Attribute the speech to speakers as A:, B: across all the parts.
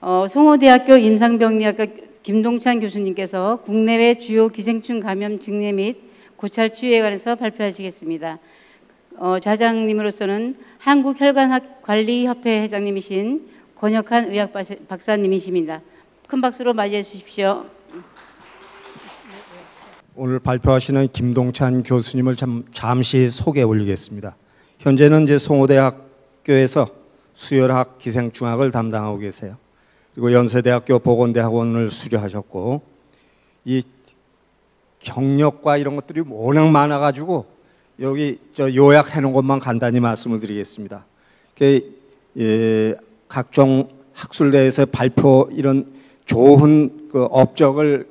A: 송호대학교 임상병리학과 김동찬 교수님께서 국내외 주요 기생충 감염 증례 및 고찰 추이에 관해서 발표하시겠습니다. 좌장님으로서는 한국혈관학관리협회 회장님이신 권혁한 의학 박사님이십니다. 큰 박수로 맞이해 주십시오.
B: 오늘 발표하시는 김동찬 교수님을 잠시 소개해 올리겠습니다. 현재는 이제 송호대학교에서 수혈학 기생충학을 담당하고 계세요. 그리고 연세대학교 보건대학원을 수료하셨고, 이 경력과 이런 것들이 워낙 많아가지고 여기 요약해 놓은 것만 간단히 말씀을 드리겠습니다. 각종 학술대에서 발표 이런 좋은 그 업적을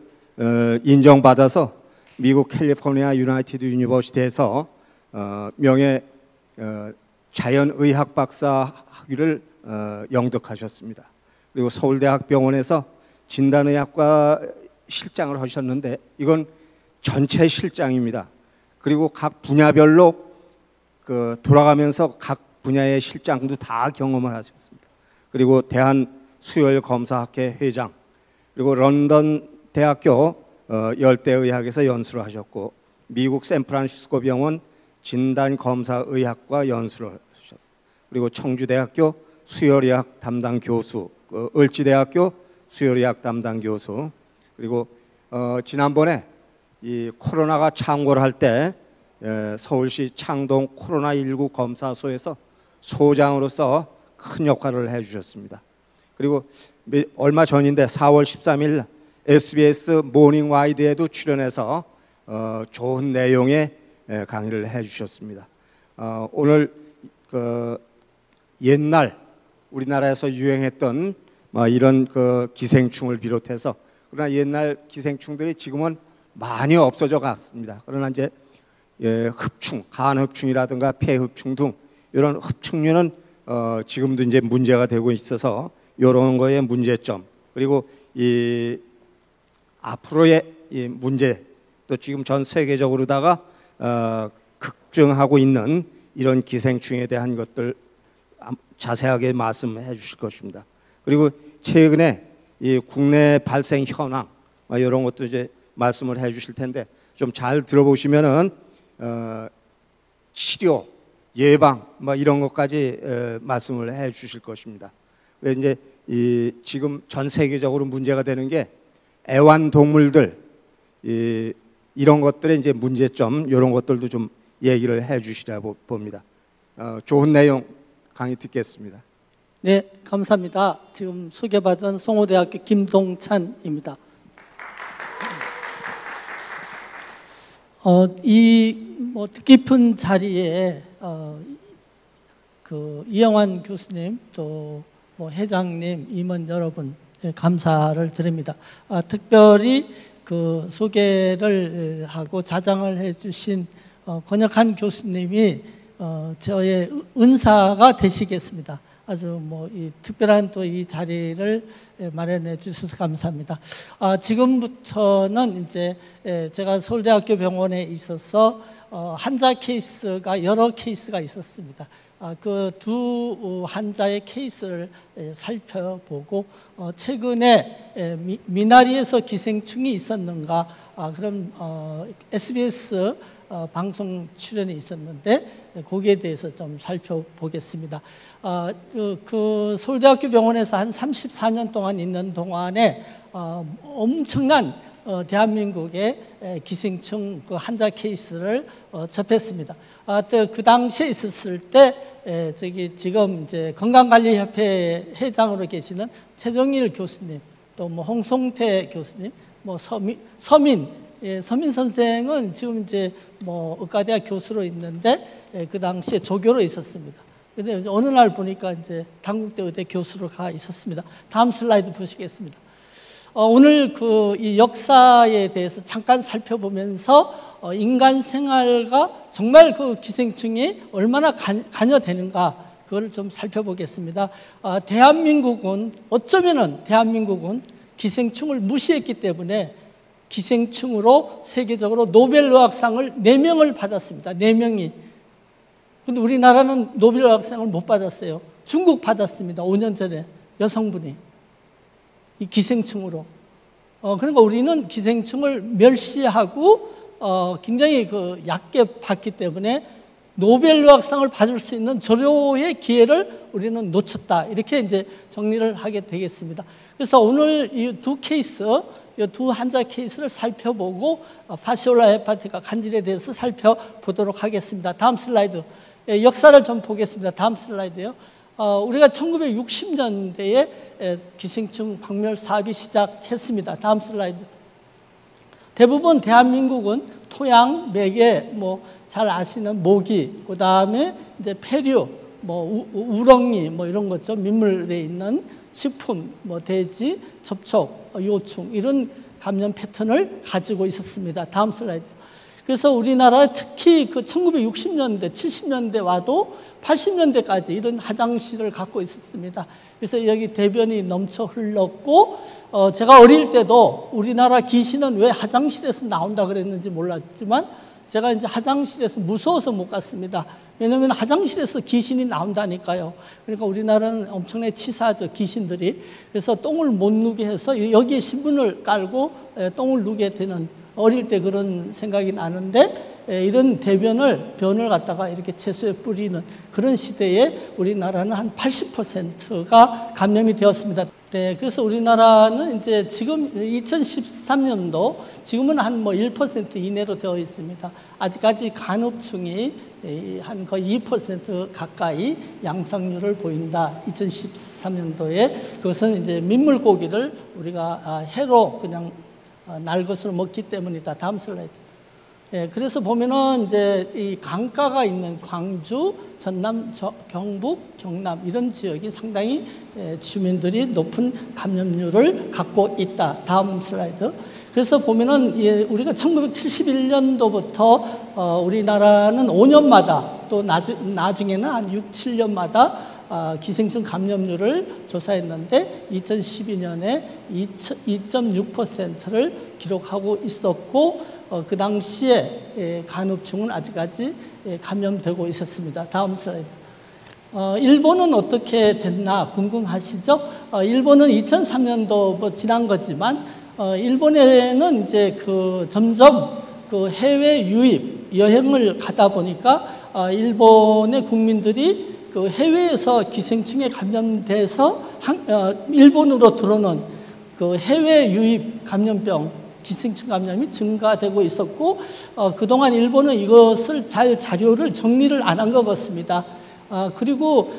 B: 인정받아서 미국 캘리포니아 유나이티드 유니버시티에서 명예 자연의학 박사 학위를 영득하셨습니다. 그리고 서울대학병원에서 진단의학과 실장을 하셨는데 이건 전체 실장입니다. 그리고 각 분야별로 돌아가면서 각 분야의 실장도 다 경험을 하셨습니다. 그리고 대한수혈검사학회 회장, 그리고 런던 대학교 열대의학에서 연수를 하셨고, 미국 샌프란시스코 병원 진단검사의학과 연수를 하셨습니다. 그리고 청주대학교 수혈의학 담당 교수, 을지대학교 수혈의학 담당 교수, 그리고 지난번에 이 코로나가 창궐 할 때 서울시 창동 코로나19 검사소에서 소장으로서 큰 역할을 해주셨습니다. 그리고 얼마 전인데 4월 13일 SBS 모닝 와이드에도 출연해서 좋은 내용의 강의를 해주셨습니다. 오늘 옛날 우리나라에서 유행했던 이런 기생충을 비롯해서, 그러나 옛날 기생충들이 지금은 많이 없어져 갔습니다. 그러나 이제 흡충, 간흡충이라든가 폐흡충 등 이런 흡충류는 지금도 이제 문제가 되고 있어서 이런 거의 문제점, 그리고 이 앞으로의 이 문제, 또 지금 전 세계적으로다가 급증하고 있는 이런 기생충에 대한 것들 자세하게 말씀해 주실 것입니다. 그리고 최근에 이 국내 발생 현황 이런 것도 이제 말씀을 해 주실 텐데 좀 잘 들어보시면은 치료, 예방 이런 것까지 말씀을 해 주실 것입니다. 그래서 이제 지금 전 세계적으로 문제가 되는 게 애완동물들, 이런 것들의 이제 문제점, 이런 것들도 좀 얘기를 해 주시라고 봅니다. 좋은 내용 강의 듣겠습니다.
C: 네, 감사합니다. 지금 소개받은 송호대학교 김동찬입니다. 이 뜻깊은 자리에 이영환 교수님, 또 회장님, 임원 여러분 감사를 드립니다. 특별히 소개를 하고 자장을 해주신 권혁한 교수님이 저의 은사가 되시겠습니다. 아주 이 특별한 또 이 자리를 마련해 주셔서 감사합니다. 지금부터는 이제 제가 서울대학교 병원에 있어서 환자 케이스가 여러 케이스가 있었습니다. 그 두 환자의 케이스를 살펴보고 최근에 미나리에서 기생충이 있었는가, 그럼 SBS 방송 출연이 있었는데 거기에 대해서 좀 살펴보겠습니다. 서울대학교 병원에서 한 34년 동안 있는 동안에 엄청난 대한민국의 기생충 환자 케이스를 접했습니다. 그 당시에 있었을 때 지금 이제 건강관리협회 회장으로 계시는 최정일 교수님, 또 홍성태 교수님, 서민 선생은 지금 이제 의과대학 교수로 있는데 그 당시에 조교로 있었습니다. 근데 어느 날 보니까 이제 단국대 의대 교수로 가 있었습니다. 다음 슬라이드 보시겠습니다. 오늘 이 역사에 대해서 잠깐 살펴보면서 인간 생활과 정말 기생충이 얼마나 관여되는가, 그걸 좀 살펴보겠습니다. 대한민국은 대한민국은 기생충을 무시했기 때문에 기생충으로 세계적으로 노벨의학상을 4명을 받았습니다. 4명이. 근데 우리나라는 노벨의학상을 못 받았어요. 중국 받았습니다. 5년 전에 여성분이. 이 기생충으로. 그러니까 우리는 기생충을 멸시하고 굉장히 그 얕게 봤기 때문에 노벨의학상을 받을 수 있는 조료의 기회를 우리는 놓쳤다. 이렇게 이제 정리를 하게 되겠습니다. 그래서 오늘 이 두 케이스, 이 두 환자 케이스를 살펴보고 파시올라 헤파티카 간질에 대해서 살펴보도록 하겠습니다. 다음 슬라이드. 역사를 좀 보겠습니다. 다음 슬라이드요. 우리가 1960년대에 기생충 박멸 사업이 시작했습니다. 다음 슬라이드. 대부분 대한민국은 토양, 매개, 뭐 잘 아시는 모기, 그 다음에 이제 폐류, 뭐 우렁이, 뭐 이런 거죠. 민물에 있는 식품, 뭐 돼지, 접촉, 요충 이런 감염 패턴을 가지고 있었습니다. 다음 슬라이드. 그래서 우리나라 특히 그 1960년대, 70년대 와도 80년대까지 이런 화장실을 갖고 있었습니다. 그래서 여기 대변이 넘쳐 흘렀고, 제가 어릴 때도 우리나라 귀신은 왜 화장실에서 나온다 그랬는지 몰랐지만, 제가 이제 화장실에서 무서워서 못 갔습니다. 왜냐하면 화장실에서 귀신이 나온다니까요. 그러니까 우리나라는 엄청나게 치사하죠, 귀신들이. 그래서 똥을 못 누게 해서 여기에 신문을 깔고 똥을 누게 되는, 어릴 때 그런 생각이 나는데, 이런 변을 갖다가 이렇게 채소에 뿌리는 그런 시대에 우리나라는 한 80%가 감염이 되었습니다. 네, 그래서 우리나라는 이제 지금 2013년도 지금은 한 뭐 1% 이내로 되어 있습니다. 아직까지 간흡충이 한 거의 2% 가까이 양상률을 보인다. 2013년도에 그것은 이제 민물고기를 우리가 회로 그냥 날 것으로 먹기 때문이다. 다음 슬라이드. 예, 그래서 보면은 이제 이 강가가 있는 광주, 전남, 경북, 경남 이런 지역이 상당히 주민들이 높은 감염률을 갖고 있다. 다음 슬라이드. 그래서 보면은 우리가 1971년도부터 우리나라는 5년마다 또 나중에는 한 6, 7년마다 기생충 감염률을 조사했는데 2012년에 2.6%를 기록하고 있었고 그 당시에 간흡충은 아직까지 감염되고 있었습니다. 다음 슬라이드. 일본은 어떻게 됐나 궁금하시죠? 일본은 2003년도 뭐 지난 거지만 일본에는 이제 그 점점 그 해외 유입 여행을 가다 보니까 일본의 국민들이 그 해외에서 기생충에 감염돼서 일본으로 들어오는 그 해외 유입 감염병 기생충 감염이 증가되고 있었고 그동안 일본은 이것을 잘 자료를 정리를 안 한 것 같습니다. 그리고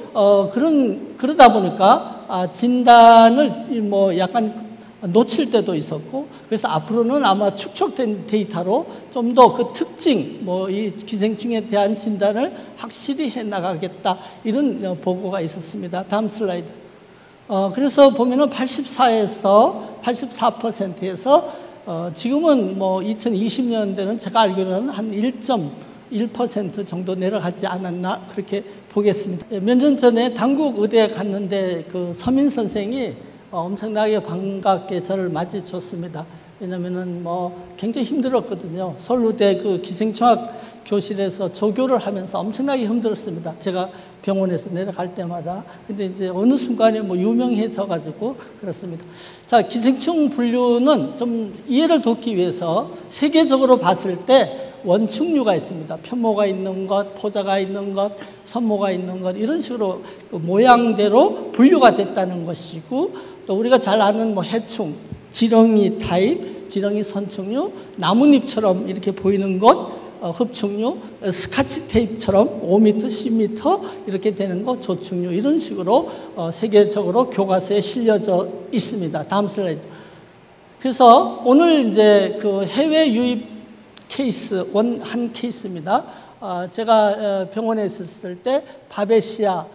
C: 그러다 보니까 진단을 뭐 약간 놓칠 때도 있었고 그래서 앞으로는 아마 축적된 데이터로 좀 더 그 특징 뭐 이 기생충에 대한 진단을 확실히 해 나가겠다 이런 보고가 있었습니다. 다음 슬라이드. 그래서 보면은 84%에서 지금은 뭐 2020년대는 제가 알기로는 한 1.1% 정도 내려가지 않았나 그렇게 보겠습니다. 몇 년 전에 당국 의대에 갔는데 그 서민 선생이 엄청나게 반갑게 저를 맞이해 줬습니다. 왜냐면은 뭐 굉장히 힘들었거든요. 서울대 그 기생충학 교실에서 조교를 하면서 엄청나게 힘들었습니다. 제가 병원에서 내려갈 때마다. 근데 이제 어느 순간에 뭐 유명해져 가지고 그렇습니다. 자, 기생충 분류는 좀 이해를 돕기 위해서 세계적으로 봤을 때 원충류가 있습니다. 편모가 있는 것, 포자가 있는 것, 선모가 있는 것 이런 식으로 그 모양대로 분류가 됐다는 것이고 또 우리가 잘 아는 뭐 해충, 지렁이 타입, 지렁이 선충류, 나뭇잎처럼 이렇게 보이는 것 흡충류, 스카치 테이프처럼 5m, 10m 이렇게 되는 거 조충류 이런 식으로 세계적으로 교과서에 실려져 있습니다. 다음 슬라이드. 그래서 오늘 이제 그 해외 유입 케이스 한 케이스입니다. 제가 병원에 있었을 때 바베시아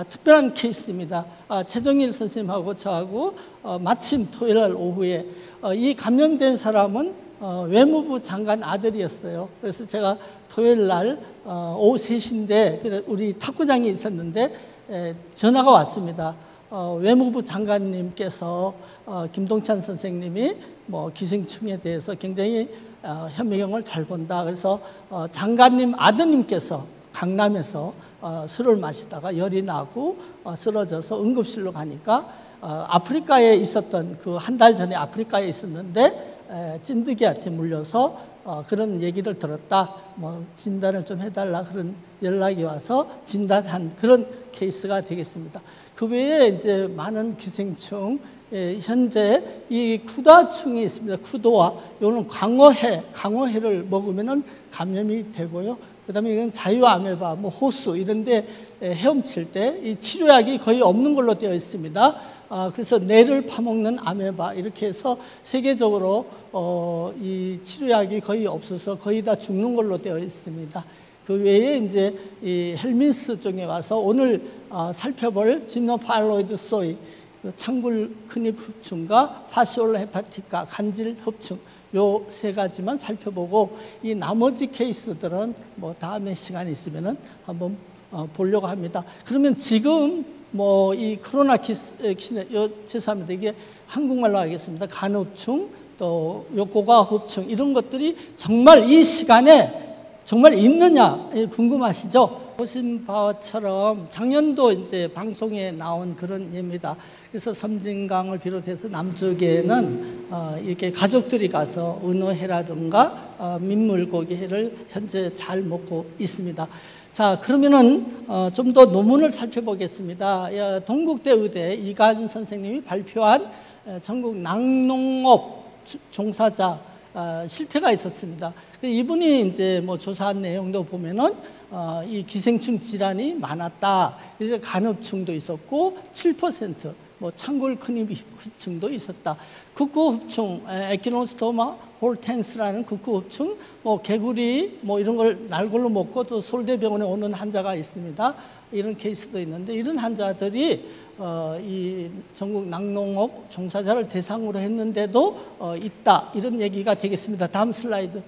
C: 특별한 케이스입니다. 최정일 선생님하고 저하고 마침 토요일 날 오후에 이 감염된 사람은 외무부 장관 아들이었어요. 그래서 제가 토요일 날 오후 3시인데 우리 탁구장이 있었는데 전화가 왔습니다. 외무부 장관님께서 김동찬 선생님이 뭐 기생충에 대해서 굉장히 현미경을 잘 본다. 그래서 장관님 아드님께서 강남에서 술을 마시다가 열이 나고 쓰러져서 응급실로 가니까 아프리카에 있었던 그 한 달 전에 아프리카에 있었는데 찐득이한테 물려서 그런 얘기를 들었다. 뭐 진단을 좀 해달라 그런 연락이 와서 진단한 그런 케이스가 되겠습니다. 그 외에 이제 많은 기생충, 현재 이 쿠다충이 있습니다. 쿠도와 이거는 강어해를 먹으면은 감염이 되고요. 그다음에 이건 자유아메바, 뭐 호수 이런데 헤엄칠 때 이 치료약이 거의 없는 걸로 되어 있습니다. 그래서 뇌를 파먹는 아메바 이렇게 해서 세계적으로 이 치료약이 거의 없어서 거의 다 죽는 걸로 되어 있습니다. 그 외에 이제 이 헬민스 쪽에 와서 오늘 살펴볼 짐노파일로이드 소이, 창굴 근입 흡충과 파시올라 헤파티카 간질 흡충 요 세 가지만 살펴보고 이 나머지 케이스들은 뭐 다음에 시간이 있으면은 한번 보려고 합니다. 그러면 지금 뭐 이 코로나 죄송합니다. 이게 한국말로 하겠습니다. 간흡충 또 요고가흡충 이런 것들이 정말 이 시간에 정말 있느냐 궁금하시죠? 보신 바처럼 작년도 이제 방송에 나온 그런 예입니다. 그래서 섬진강을 비롯해서 남쪽에는 이렇게 가족들이 가서 은어회라든가 민물고기회를 현재 잘 먹고 있습니다. 자, 그러면은 좀 더 논문을 살펴보겠습니다. 동국대 의대 이가진 선생님이 발표한 전국 낙농업 종사자 실태가 있었습니다. 이분이 이제 뭐 조사한 내용도 보면은 이 기생충 질환이 많았다. 그래서 간흡충도 있었고 7% 뭐 창골 근입 흡충도 있었다. 극구 흡충, 에키노스토마 홀텐스라는 극구 흡충, 뭐 개구리 뭐 이런 걸 날골로 먹고 또 서울대병원에 오는 환자가 있습니다. 이런 케이스도 있는데 이런 환자들이 이 전국 낙농업 종사자를 대상으로 했는데도 있다. 이런 얘기가 되겠습니다. 다음 슬라이드.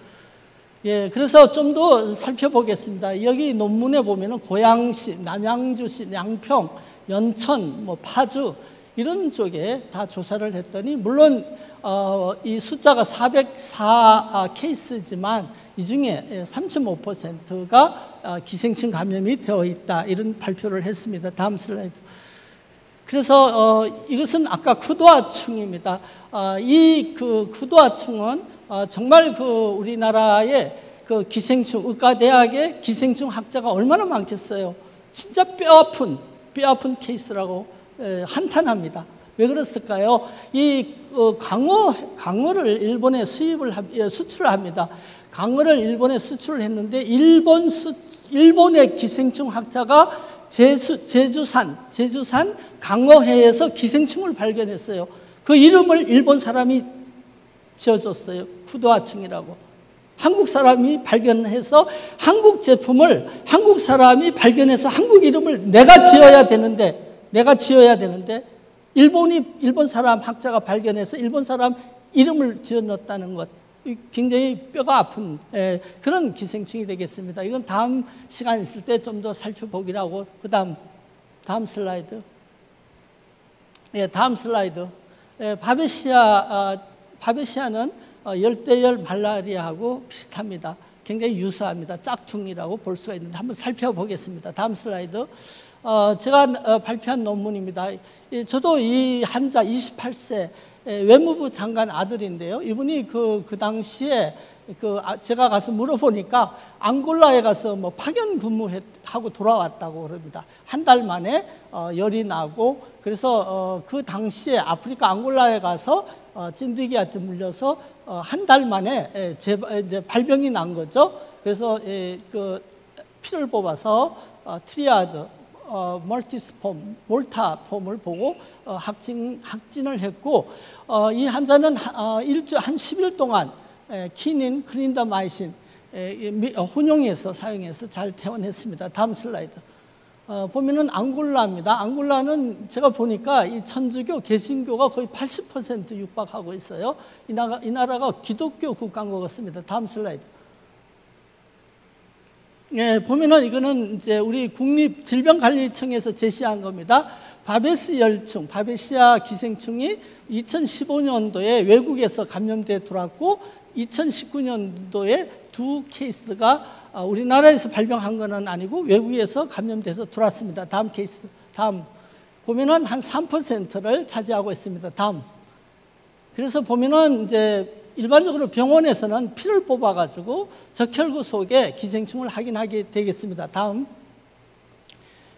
C: 예, 그래서 좀 더 살펴보겠습니다. 여기 논문에 보면은 고양시, 남양주시, 양평, 연천, 뭐 파주 이런 쪽에 다 조사를 했더니 물론 이 숫자가 404 케이스지만 이 중에 3.5%가 기생충 감염이 되어 있다. 이런 발표를 했습니다. 다음 슬라이드. 그래서 이것은 아까 쿠도아충입니다. 이 그 쿠도아충은 정말 그 우리나라의 그 기생충, 의과대학의 기생충 학자가 얼마나 많겠어요. 진짜 뼈아픈 케이스라고 한탄합니다. 왜 그랬을까요? 이 강어를 일본에 수출을 합니다. 강어를 일본에 수출을 했는데 일본의 기생충 학자가 제주산 강어해에서 기생충을 발견했어요. 그 이름을 일본 사람이 지어줬어요. 쿠도아충이라고. 한국 사람이 발견해서 한국 제품을 한국 사람이 발견해서 한국 이름을 내가 지어야 되는데 일본 사람 학자가 발견해서 일본 사람 이름을 지어놨다는 것. 굉장히 뼈가 아픈 그런 기생충이 되겠습니다. 이건 다음 시간 있을 때 좀 더 살펴보기로 하고 다음 슬라이드. 예, 다음 슬라이드. 바베시아는 열대열 말라리아하고 비슷합니다. 굉장히 유사합니다. 짝퉁이라고 볼 수가 있는데 한번 살펴보겠습니다. 다음 슬라이드. 제가 발표한 논문입니다. 저도 이 환자 28세 외무부 장관 아들인데요. 이분이 그 당시에 제가 가서 물어보니까 앙골라에 가서 뭐 파견 근무하고 돌아왔다고 그럽니다. 한 달 만에 열이 나고 그래서 그 당시에 아프리카 앙골라에 가서 찐득이한테 물려서 한 달 만에 이제 발병이 난 거죠. 그래서 그 피를 뽑아서 트리아드 멀티스폼, 몰타폼을 보고 확진을 했고 이 환자는 한 10일 동안 키닌, 클린다마이신 혼용해서 사용해서 잘 퇴원했습니다. 다음 슬라이드. 보면은 앙골라입니다. 앙골라는 제가 보니까 이 천주교, 개신교가 거의 80% 육박하고 있어요. 이 나라가 기독교 국가인 것 같습니다. 다음 슬라이드. 예, 보면은 이거는 이제 우리 국립질병관리청에서 제시한 겁니다. 바베시 열충, 바베시아 기생충이 2015년도에 외국에서 감염돼 들어왔고 2019년도에 두 케이스가 우리나라에서 발병한 건 아니고 외국에서 감염돼서 들어왔습니다. 다음 케이스, 다음 보면은 한 3%를 차지하고 있습니다. 다음. 그래서 보면은 이제 일반적으로 병원에서는 피를 뽑아가지고 적혈구 속에 기생충을 확인하게 되겠습니다. 다음.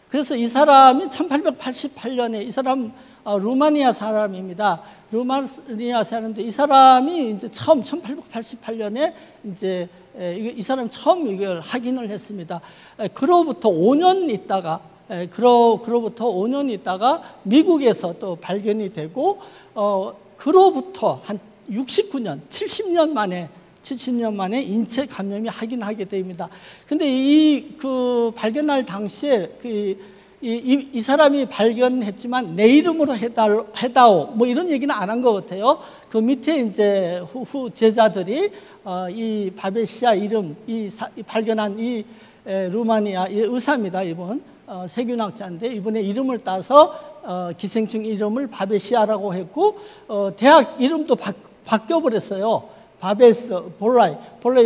C: 그래서 이 사람이 1888년에 이 사람 루마니아 사람입니다. 루마니아 사람인데 이 사람이 이제 처음 1888년에 이제 이 사람 처음 이걸 확인을 했습니다. 그로부터 5년 있다가 그로부터 5년 있다가 미국에서 또 발견이 되고 그로부터 한 69년, 70년 만에 인체 감염이 확인하게 됩니다. 근데 그 발견할 당시에 이 사람이 발견했지만 내 이름으로 해다오 뭐 이런 얘기는 안 한 것 같아요. 그 밑에 이제 후 제자들이 이 바베시아 이름, 발견한 이 루마니아 이 의사입니다. 이분 세균학자인데 이분의 이름을 따서 기생충 이름을 바베시아라고 했고 대학 이름도 바뀌어 버렸어요. 바베스 볼라이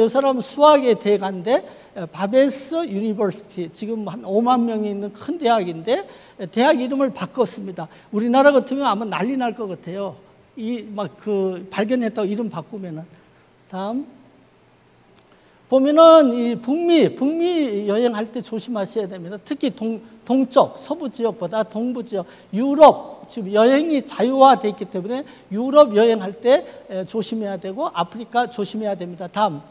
C: 이 사람은 수학의 대가인데 바베스 유니버시티 지금 한 5만 명이 있는 큰 대학인데 대학 이름을 바꿨습니다. 우리나라 같으면 아마 난리 날 것 같아요. 그 발견했다고 이름 바꾸면은. 다음. 보면은 이 북미 여행할 때 조심하셔야 됩니다. 특히 동쪽 서부 지역보다 동부 지역 유럽 지금 여행이 자유화돼 있기 때문에 유럽 여행할 때 조심해야 되고 아프리카 조심해야 됩니다. 다음.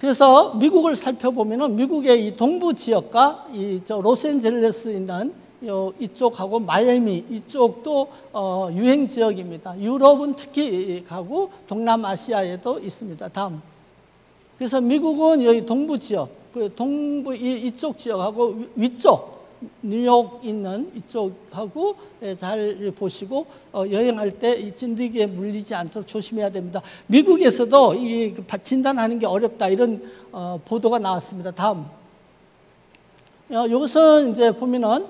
C: 그래서 미국을 살펴보면은 미국의 이 동부 지역과 로스앤젤레스 있는 이쪽하고 마이애미 이쪽도 유행 지역입니다. 유럽은 특히 가고 동남아시아에도 있습니다. 다음. 그래서 미국은 여기 동부 지역, 동부 이쪽 지역하고 위쪽 뉴욕 있는 이쪽하고 잘 보시고 여행할 때 이 찐득이에 물리지 않도록 조심해야 됩니다. 미국에서도 이 진단하는 게 어렵다 이런 보도가 나왔습니다. 다음. 이것은 이제 보면은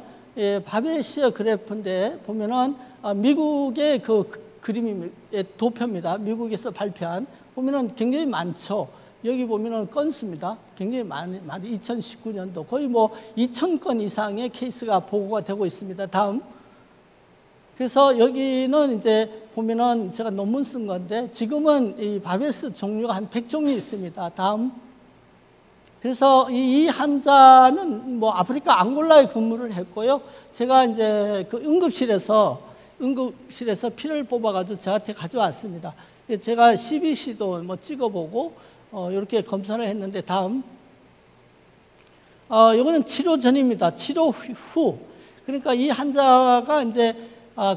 C: 바베시아 그래프인데 보면은 미국의 그 그림이 도표입니다. 미국에서 발표한 보면은 굉장히 많죠. 여기 보면은 건수입니다. 굉장히 많이 2019년도 거의 뭐 2,000건 이상의 케이스가 보고가 되고 있습니다. 다음. 그래서 여기는 이제 보면은 제가 논문 쓴 건데 지금은 이 바베스 종류가 한 100종이 있습니다. 다음. 그래서 이 환자는 뭐 아프리카 앙골라에 근무를 했고요. 제가 이제 그 응급실에서 피를 뽑아가지고 저한테 가져왔습니다. 제가 CBC도 뭐 찍어보고 이렇게 검사를 했는데 다음. 이거는 치료 전입니다. 치료 후. 그러니까 이 환자가 이제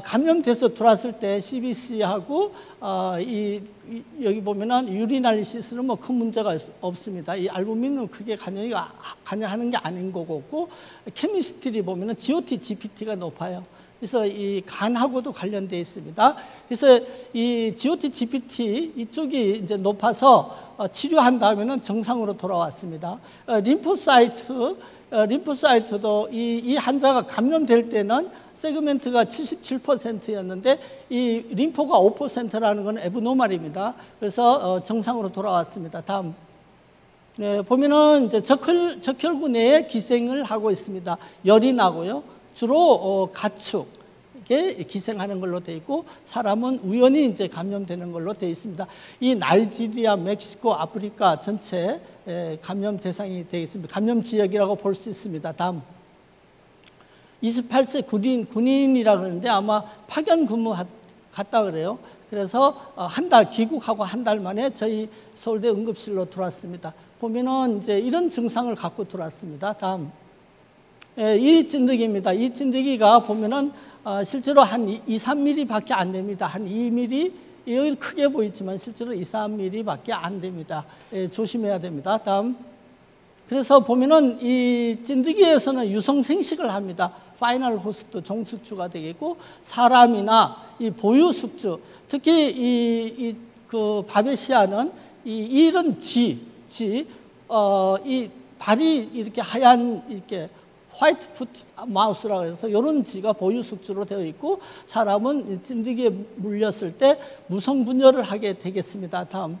C: 감염돼서 들어왔을 때 CBC하고 여기 보면은 유리날리시스는 뭐 큰 문제가 없습니다. 이 알부민은 크게 관여하는 게 아닌 거고 케미스트리 보면은 GOT, GPT가 높아요. 그래서 이 간하고도 관련되어 있습니다. 그래서 이 GOT, GPT 이쪽이 이제 높아서 치료한 다음에는 정상으로 돌아왔습니다. 림포사이트도 이 환자가 감염될 때는 세그멘트가 77%였는데 이 림포가 5%라는 건 에브노말입니다. 그래서 정상으로 돌아왔습니다. 다음. 네, 보면은 이제 적혈구 내에 기생을 하고 있습니다. 열이 나고요. 주로 가축에 기생하는 걸로 되어 있고 사람은 우연히 이제 감염되는 걸로 되어 있습니다. 이 나이지리아, 멕시코, 아프리카 전체 감염 대상이 되어 있습니다. 감염 지역이라고 볼 수 있습니다. 다음. 28세 군인이라 그러는데 아마 파견 근무 갔다 그래요. 그래서 귀국하고 한 달 만에 저희 서울대 응급실로 들어왔습니다. 보면은 이제 이런 증상을 갖고 들어왔습니다. 다음. 이 찐득이입니다. 이 찐득이가 보면은 실제로 한 2-3mm 밖에 안 됩니다. 한 2mm, 여기 크게 보이지만 실제로 2-3mm 밖에 안 됩니다. 조심해야 됩니다. 다음. 그래서 보면은 이 찐득이에서는 유성 생식을 합니다. 파이널 호스트, 종숙주가 되겠고 사람이나 이 보유 숙주, 특히 그 바베시아는 이런 이 발이 이렇게 하얀 이렇게 화이트 푸트 마우스라고 해서 이런 쥐가 보유 숙주로 되어 있고 사람은 찐득이에 물렸을 때 무성 분열을 하게 되겠습니다. 다음.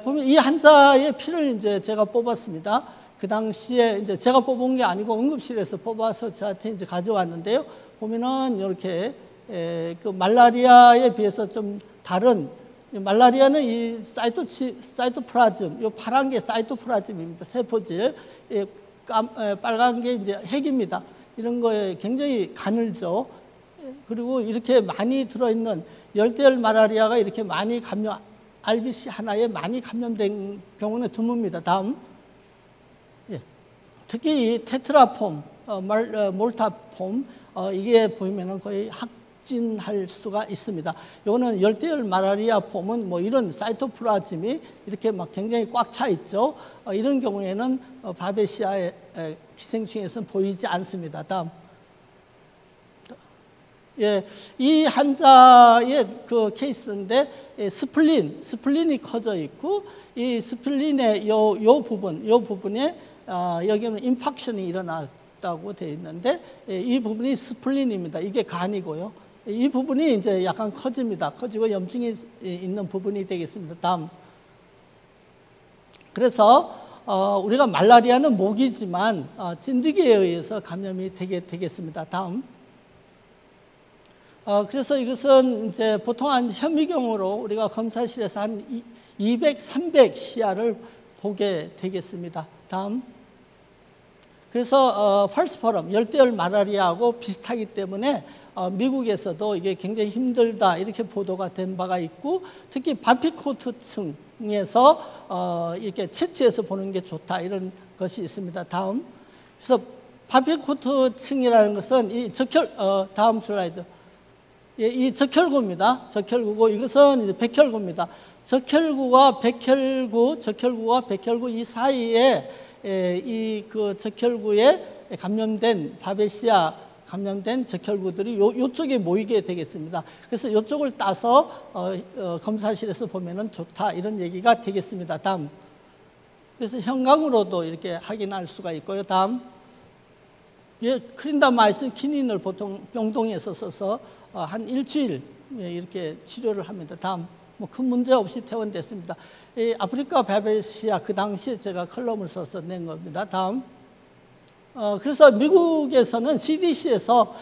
C: 보면 이 환자의 피를 이제 제가 뽑았습니다. 그 당시에 이제 제가 뽑은 게 아니고 응급실에서 뽑아서 저한테 이제 가져왔는데요. 보면은 이렇게 그 말라리아에 비해서 좀 다른, 말라리아는 이 사이토플라즘, 이 파란 게 사이토플라즘입니다. 세포질, 빨간 게 이제 핵입니다. 이런 거에 굉장히 가늘죠. 그리고 이렇게 많이 들어있는 열대열 말라리아가 이렇게 많이 RBC 하나에 많이 감염된 경우는 드뭅니다. 다음. 특히 이 테트라폼, 몰타폼, 이게 보이면은 거의 확진할 수가 있습니다. 이거는 열대열 말라리아 폼은 뭐 이런 사이토플라즘이 이렇게 막 굉장히 꽉 차 있죠. 이런 경우에는 바베시아의 기생충에서는 보이지 않습니다. 다음. 예, 이 환자의 그 케이스인데 스플린이 커져 있고 이 스플린의 요 부분에 여기는 인팍션이 일어났다고 되어 있는데 이 부분이 스플린입니다. 이게 간이고요. 이 부분이 이제 약간 커집니다. 커지고 염증이 있는 부분이 되겠습니다. 다음. 그래서 우리가 말라리아는 모기지만 찐드기에 의해서 감염이 되겠습니다. 다음. 그래서 이것은 이제 보통 한 현미경으로 우리가 검사실에서 한 200, 300 시야를 보게 되겠습니다. 다음. 그래서 펄스포럼, 열대열 말라리아하고 비슷하기 때문에 미국에서도 이게 굉장히 힘들다 이렇게 보도가 된 바가 있고 특히 바피코트층에서 이렇게 채취해서 보는 게 좋다 이런 것이 있습니다. 다음. 그래서 바피코트층이라는 것은 이 다음 슬라이드. 이 적혈구입니다. 적혈구고 이것은 이제 백혈구입니다. 적혈구와 백혈구 이 사이에 이 그 적혈구에 감염된 바베시아 감염된 적혈구들이 요쪽에 모이게 되겠습니다. 그래서 이쪽을 따서 검사실에서 보면은 좋다 이런 얘기가 되겠습니다. 다음. 그래서 형광으로도 이렇게 확인할 수가 있고요. 다음. 클린다마이신 키닌을 보통 병동에서 써서 한 일주일 이렇게 치료를 합니다. 다음. 뭐 큰 문제 없이 퇴원됐습니다. 이 아프리카 바베시아 그 당시에 제가 컬럼을 써서 낸 겁니다. 다음. 그래서 미국에서는 CDC에서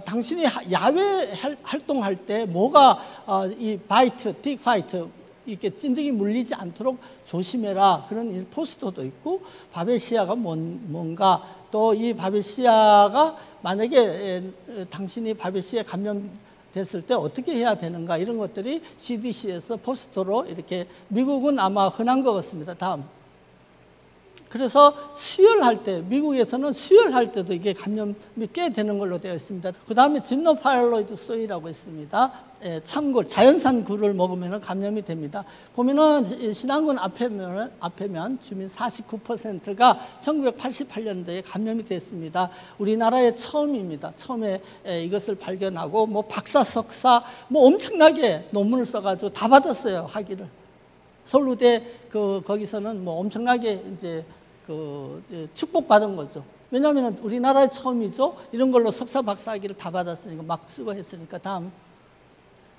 C: 당신이 야외 활동할 때 뭐가 이 딕 바이트 이렇게 찐득이 물리지 않도록 조심해라 그런 포스터도 있고 바베시아가 뭔가 또 이 바베시아가 만약에 당신이 바베시아에 감염됐을 때 어떻게 해야 되는가 이런 것들이 CDC에서 포스터로 이렇게 미국은 아마 흔한 것 같습니다. 다음. 그래서 수혈할 때 미국에서는 수혈할 때도 이게 감염이 꽤 되는 걸로 되어 있습니다. 그 다음에 짐노파일로이드 소이라고 있습니다. 참굴, 자연산 굴을 먹으면 감염이 됩니다. 보면은 신안군 앞에면 주민 49%가 1988년도에 감염이 됐습니다. 우리나라의 처음입니다. 처음에 이것을 발견하고 뭐 박사, 석사 뭐 엄청나게 논문을 써가지고 다 받았어요. 학위를. 서울대 거기서는 뭐 엄청나게 이제 축복받은 거죠. 왜냐하면 우리나라의 처음이죠. 이런 걸로 석사, 박사 학위를 다 받았으니까 막 쓰고 했으니까. 다음.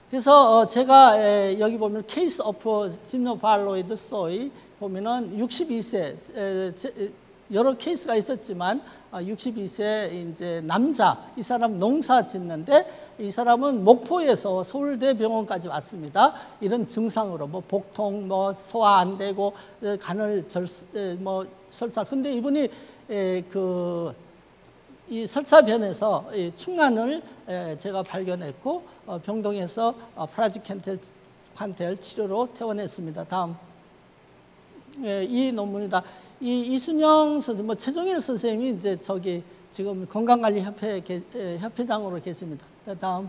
C: 그래서 제가 여기 보면 케이스 오프 짐노파일로이드 소이 보면은 62세 여러 케이스가 있었지만 62세 이제 남자 이 사람 농사 짓는데 이 사람은 목포에서 서울대병원까지 왔습니다. 이런 증상으로 뭐 복통, 뭐 소화 안 되고 간을 뭐 설사. 근데 이분이 이 설사변에서 충난을 제가 발견했고 병동에서 프라지칸텔 치료로 퇴원했습니다. 다음. 이 논문이다. 이 이순영 선생님, 뭐 최종일 선생님이 이제 저기 지금 건강관리협회 협회장으로 계십니다. 다음.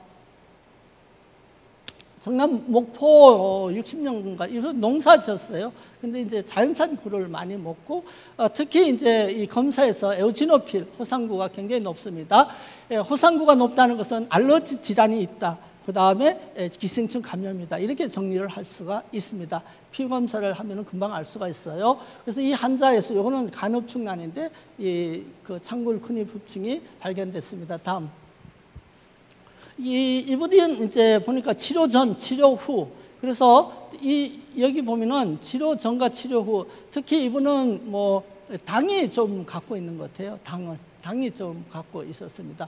C: 전남 목포 60년간 이런 농사 지었어요. 근데 이제 자연산 굴을 많이 먹고 특히 이제 이 검사에서 에오지노필 호상구가 굉장히 높습니다. 호상구가 높다는 것은 알러지 질환이 있다. 그 다음에 기생충 감염이다. 이렇게 정리를 할 수가 있습니다. 피 검사를 하면은 금방 알 수가 있어요. 그래서 이 환자에서 이거는 간흡충난인데 그 창굴 근입흡충이 발견됐습니다. 다음. 이분은 이제 보니까 치료 전, 치료 후. 그래서 여기 보면은 치료 전과 치료 후. 특히 이분은 뭐 당이 좀 갖고 있는 것 같아요. 당이 좀 갖고 있었습니다.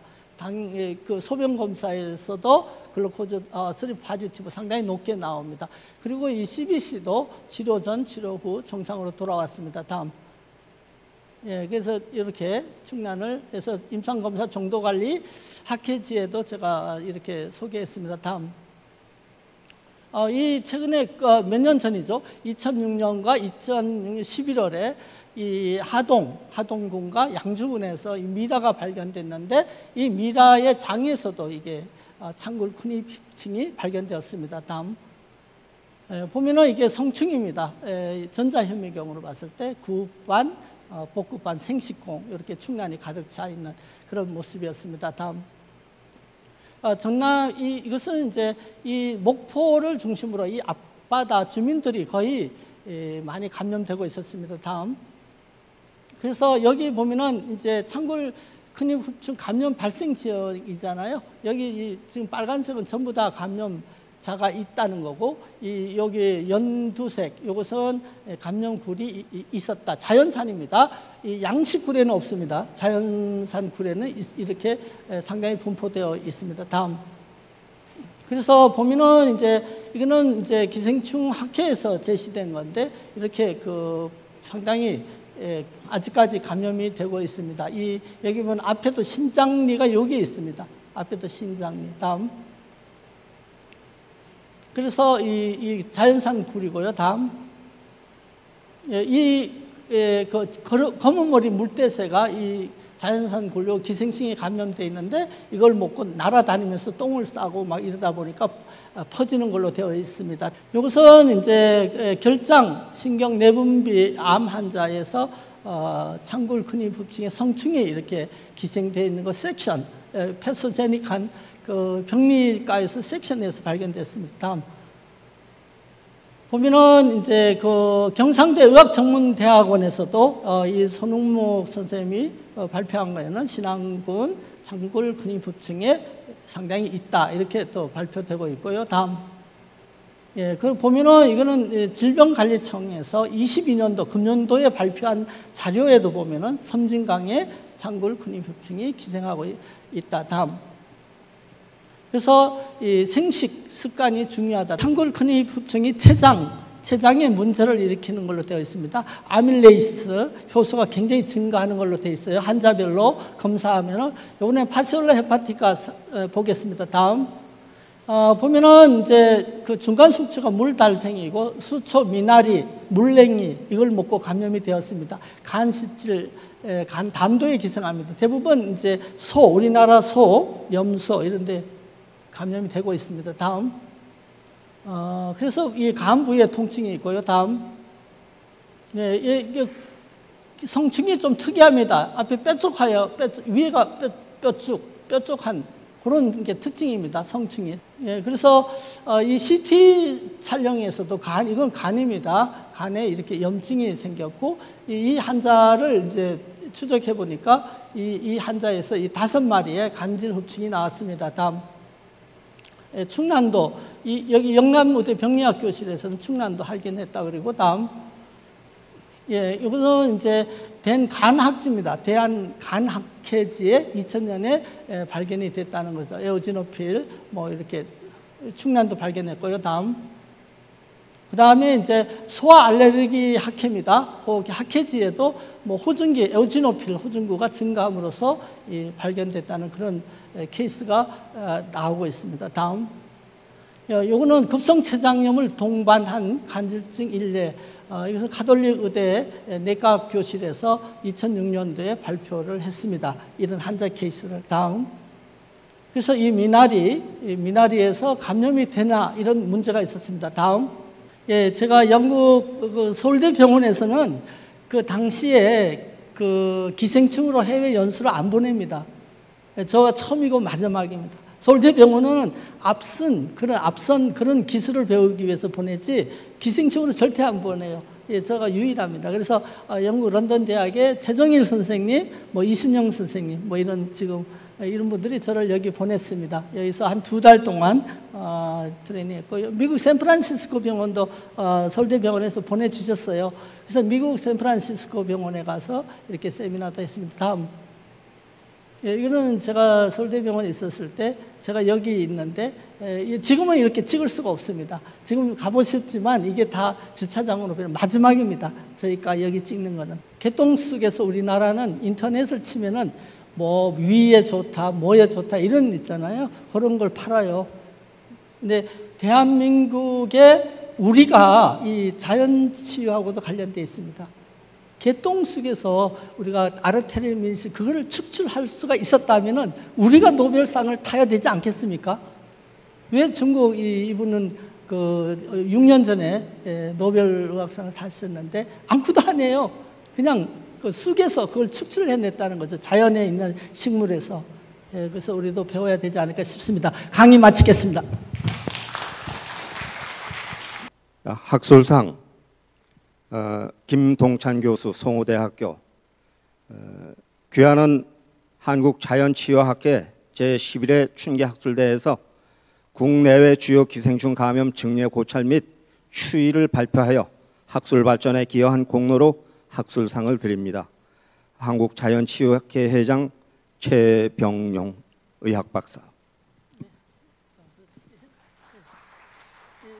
C: 그 소변 검사에서도 글루코즈 3 포지티브 상당히 높게 나옵니다. 그리고 이 CBC도 치료 전, 치료 후 정상으로 돌아왔습니다. 다음. 그래서 이렇게 충난을 해서 임상검사 정도관리 학회지에도 제가 이렇게 소개했습니다. 다음. 이 최근에 몇 년 전이죠. 2006년과 2006년 11월에 이 하동군과 양주군에서 이 미라가 발견됐는데 이 미라의 장에서도 이게 창골 근위층이 발견되었습니다. 다음. 보면은 이게 성충입니다. 전자현미경으로 봤을 때 구반, 복구반, 생식공 이렇게 충난이 가득 차 있는 그런 모습이었습니다. 다음. 이것은 이제 이 목포를 중심으로 이 앞바다 주민들이 거의 많이 감염되고 있었습니다. 다음. 그래서 여기 보면은 이제 창골 근위흡충 감염 발생 지역이잖아요. 여기 지금 빨간색은 전부 다 감염자가 있다는 거고, 여기 연두색 이것은 감염굴이 있었다. 자연산입니다. 이 양식 굴에는 없습니다. 자연산 굴에는 이렇게 상당히 분포되어 있습니다. 다음. 그래서 보면은 이거는 이제 기생충 학회에서 제시된 건데 이렇게 상당히 아직까지 감염이 되고 있습니다. 여기 보면 앞에도 신장리가 여기 있습니다. 앞에도 신장리. 다음. 그래서 이 자연산 굴이고요. 다음. 검은 머리 물대새가 이 자연산 굴로 기생충에 감염되어 있는데 이걸 먹고 날아다니면서 똥을 싸고 막 이러다 보니까 퍼지는 걸로 되어 있습니다. 이것은 이제 결장 신경 내분비 암 환자에서 창골 근위흡충의 성충이 이렇게 기생되어 있는 거 섹션, 패소제닉한 그 병리과에서 섹션에서 발견됐습니다. 다음. 보면은 이제 경상대 의학전문대학원에서도 이 손흥목 선생님이 발표한 거에는 신안군 창골 근위흡충에 상당히 있다 이렇게 또 발표되고 있고요. 다음. 그 보면은 이거는 질병관리청에서 22년도 금년도에 발표한 자료에도 보면은 섬진강에 창골 근위흡충이 기생하고 있다. 다음. 그래서 이 생식 습관이 중요하다. 창골 근위흡충이 췌장에 문제를 일으키는 걸로 되어 있습니다. 아밀레이스 효소가 굉장히 증가하는 걸로 되어 있어요. 환자별로 검사하면은 이번에 파시올라 헤파티카 보겠습니다. 다음. 보면은 이제 그 중간 숙주가 물달팽이고 수초, 미나리, 물냉이 이걸 먹고 감염이 되었습니다. 간시질, 간 담도에 기생합니다. 대부분 이제 우리나라 염소 이런데 감염이 되고 있습니다. 다음. 그래서 이 간 부위에 통증이 있고요. 다음. 성충이 좀 특이합니다. 앞에 위에가 뾰족한 그런 게 특징입니다. 성충이. 그래서 이 CT 촬영에서도 이건 간입니다. 간에 이렇게 염증이 생겼고 이 환자를 이제 추적해 보니까 이 환자에서 이 5마리의 간질흡충이 나왔습니다. 다음. 충난도 여기 영남무대 병리학 교실에서는 충난도 발견했다. 그리고 다음. 이거는 이제 간학지입니다. 대한간학회지에 2000년에 발견이 됐다는 거죠. 에오지노필 뭐 이렇게 충난도 발견했고요. 다음. 그 다음에 이제 소아 알레르기 학회입니다. 그 학회지에도 뭐 호증기 에오지노필 호증구가 증가함으로써 발견됐다는 그런 케이스가 나오고 있습니다. 다음. 요거는 급성췌장염을 동반한 간질증 일례. 이것은 가톨릭 의대 내과 교실에서 2006년도에 발표를 했습니다. 이런 환자 케이스를. 다음. 그래서 이 미나리에서 감염이 되나 이런 문제가 있었습니다. 다음. 제가 영국 서울대 병원에서는 그 당시에 그 기생충으로 해외 연수를 안 보냅니다. 저가 처음이고 마지막입니다. 서울대병원은 앞선 그런 기술을 배우기 위해서 보내지 기생충으로 절대 안 보내요. 저가 유일합니다. 그래서 영국 런던 대학의 최종일 선생님, 뭐 이순영 선생님, 뭐 이런 분들이 저를 여기 보냈습니다. 여기서 한 2달 동안 트레이닝했고 미국 샌프란시스코 병원도 서울대병원에서 보내주셨어요. 그래서 미국 샌프란시스코 병원에 가서 이렇게 세미나도 했습니다. 다음. 예, 이거는 제가 서울대병원에 있었을 때 제가 여기 있는데 지금은 이렇게 찍을 수가 없습니다. 지금 가보셨지만 이게 다 주차장으로 마지막입니다. 저희가 여기 찍는 거는. 개똥 속에서 우리나라는 인터넷을 치면은 뭐 위에 좋다, 뭐에 좋다 이런 있잖아요. 그런 걸 팔아요. 근데 대한민국에 우리가 이 자연치유하고도 관련돼 있습니다. 개똥 속에서 우리가 아르테미스 그거를 축출할 수가 있었다면은 우리가 노벨상을 타야 되지 않겠습니까? 왜 중국 이분은 그 6년 전에 노벨 의학상을 타셨는데 아무도 안 해요. 그냥 그 쑥에서 그걸 축출을 해냈다는 거죠. 자연에 있는 식물에서. 그래서 우리도 배워야 되지 않을까 싶습니다. 강의 마치겠습니다.
B: 학술상 김동찬 교수 송호대학교 귀하는 한국자연치유학회 제11회 춘기학술대회에서 국내외 주요 기생충 감염 증례 고찰 및 추이를 발표하여 학술 발전에 기여한 공로로 학술상을 드립니다. 한국자연치유학회 회장 최병용 의학박사.